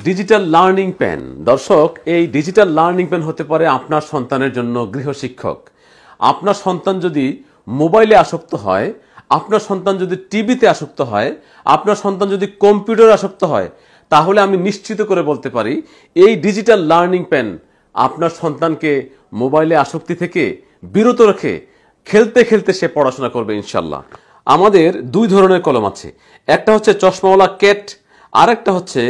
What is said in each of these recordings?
Digital learning pen. দর্শক, এই digital learning pen হতে পারে আপনার সন্তানের জন্য গৃহশিক্ষক। আপনার সন্তান যদি মোবাইলে আসক্ত হয়, আপনার সন্তান যদি টিভিতে আসক্ত হয়, আপনার সন্তান যদি কম্পিউটারে আসক্ত হয়, তাহলে আমি নিশ্চিত করে বলতে পারি এই ডিজিটাল লার্নিং পেন আপনার সন্তানকে মোবাইলে আসক্তি থেকে বিরত রেখে খেলতে খেলতে সে পড়াশোনা করবে ইনশাল্লাহ। আমাদের দুই ধরনের কলম আছে, একটা হচ্ছে চশমাওয়ালা ক্যাট, আর একটা হচ্ছে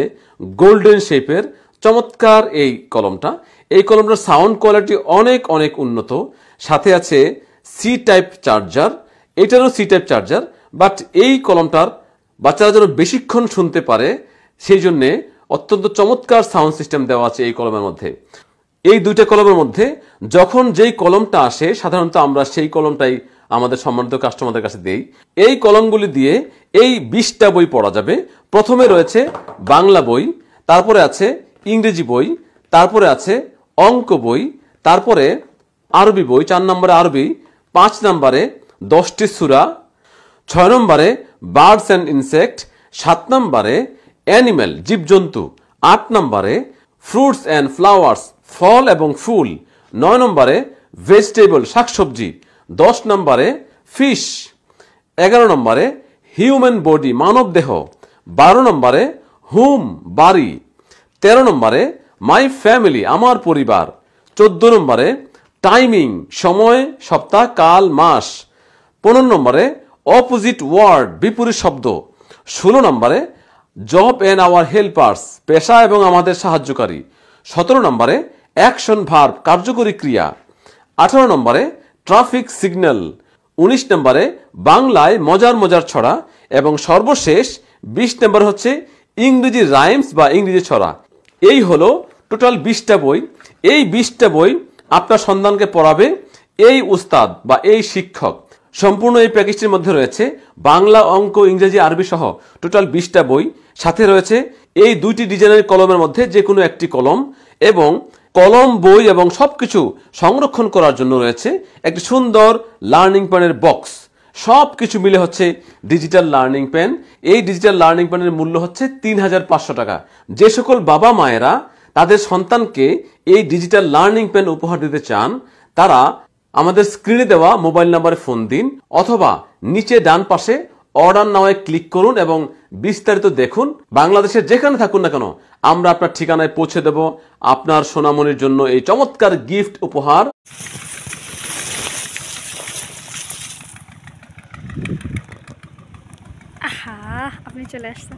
গোল্ডেন শেপের চমৎকার এই কলমটা। এই কলমটার সাউন্ড কোয়ালিটি অনেক অনেক উন্নত, সাথে আছে সি টাইপ চার্জার, এটারও সি টাইপ চার্জার। বাট এই কলমটার বাচ্চারা যেন বেশিক্ষণ শুনতে পারে সেই জন্যে অত্যন্ত চমৎকার সাউন্ড সিস্টেম দেওয়া আছে এই কলমের মধ্যে। এই দুইটা কলমের মধ্যে যখন যেই কলমটা আসে সাধারণত আমরা সেই কলমটাই আমাদের সম্মানিত কাস্টমারদের কাছে দেই। এই কলমগুলি দিয়ে এই 20টা বই পড়া যাবে। প্রথমে রয়েছে বাংলা বই, তারপরে আছে ইংরেজি বই, তারপরে আছে অঙ্ক বই, তারপরে আরবি বই, 4 নম্বরে আরবি, 5 নম্বরে 10টি সূরা, 6 নম্বরে বার্ডস অ্যান্ড ইনসেক্ট, 7 নম্বরে অ্যানিম্যাল জীবজন্তু, 8 নম্বরে ফ্রুটস অ্যান্ড ফ্লাওয়ার্স ফল এবং ফুল, 9 নম্বরে ভেজিটেবল শাকসবজি, 10 নম্বরে ফিশ, 11 নম্বরে হিউম্যান বডি মানব দেহ, 12 নম্বরে হোম বাড়ি, 13 নম্বরে মাই ফ্যামিলি আমার পরিবার, 14 নম্বরে টাইমিং সময় সপ্তাহ কাল মাস, 15 নম্বরে অপোজিট ওয়ার্ড বিপরীত শব্দ, 16 নম্বরে জব এন্ড আওয়ার হেল্পার্স পেশা এবং আমাদের সাহায্যকারী, 17 নম্বরে অ্যাকশন ভার্ব কার্যকরী ক্রিয়া, 18 নম্বরে ট্রাফিক সিগন্যাল, 19 নম্বরে বাংলায় মজার মজার ছড়া এবং সর্বশেষ 20 নম্বর হচ্ছে ইংরেজি রাইমস বা ইংরেজি ছড়া। এই হলো টোটাল 20টা বই। এই 20টা বই আপনার সন্তানকে পড়াবে এই উস্তাদ বা এই শিক্ষক। সম্পূর্ণ এই প্যাকেজটির মধ্যে রয়েছে বাংলা, অঙ্ক, ইংরেজি, আরবি সহ টোটাল 20টা বই। সাথে রয়েছে এই দুইটি ডিজাইনের কলমের মধ্যে যে কোনো একটি কলম, এবং কলম, বই এবং সবকিছু সংরক্ষণ করার জন্য রয়েছে একটি সুন্দর লার্নিং পেনের বক্স। সব কিছু মিলে হচ্ছে ডিজিটাল লার্নিং পেন। এই ডিজিটাল লার্নিং পেনের মূল্য হচ্ছে 3500 টাকা। যে সকল বাবা মায়েরা তাদের সন্তানকে এই ডিজিটাল লার্নিং পেন উপহার দিতে চান তারা আমাদের স্ক্রিনে দেওয়া মোবাইল নাম্বারে ফোন দিন, অথবা নিচে ডান পাশে অর্ডার নাওয়ে ক্লিক করুন এবং বিস্তারিত দেখুন। বাংলাদেশের যেখানে থাকুন না কেন আমরা আপনার ঠিকানায় পৌঁছে দেব আপনার সোনামণির জন্য এই চমৎকার গিফট উপহার। আহা, আপনি চলে আসছেন।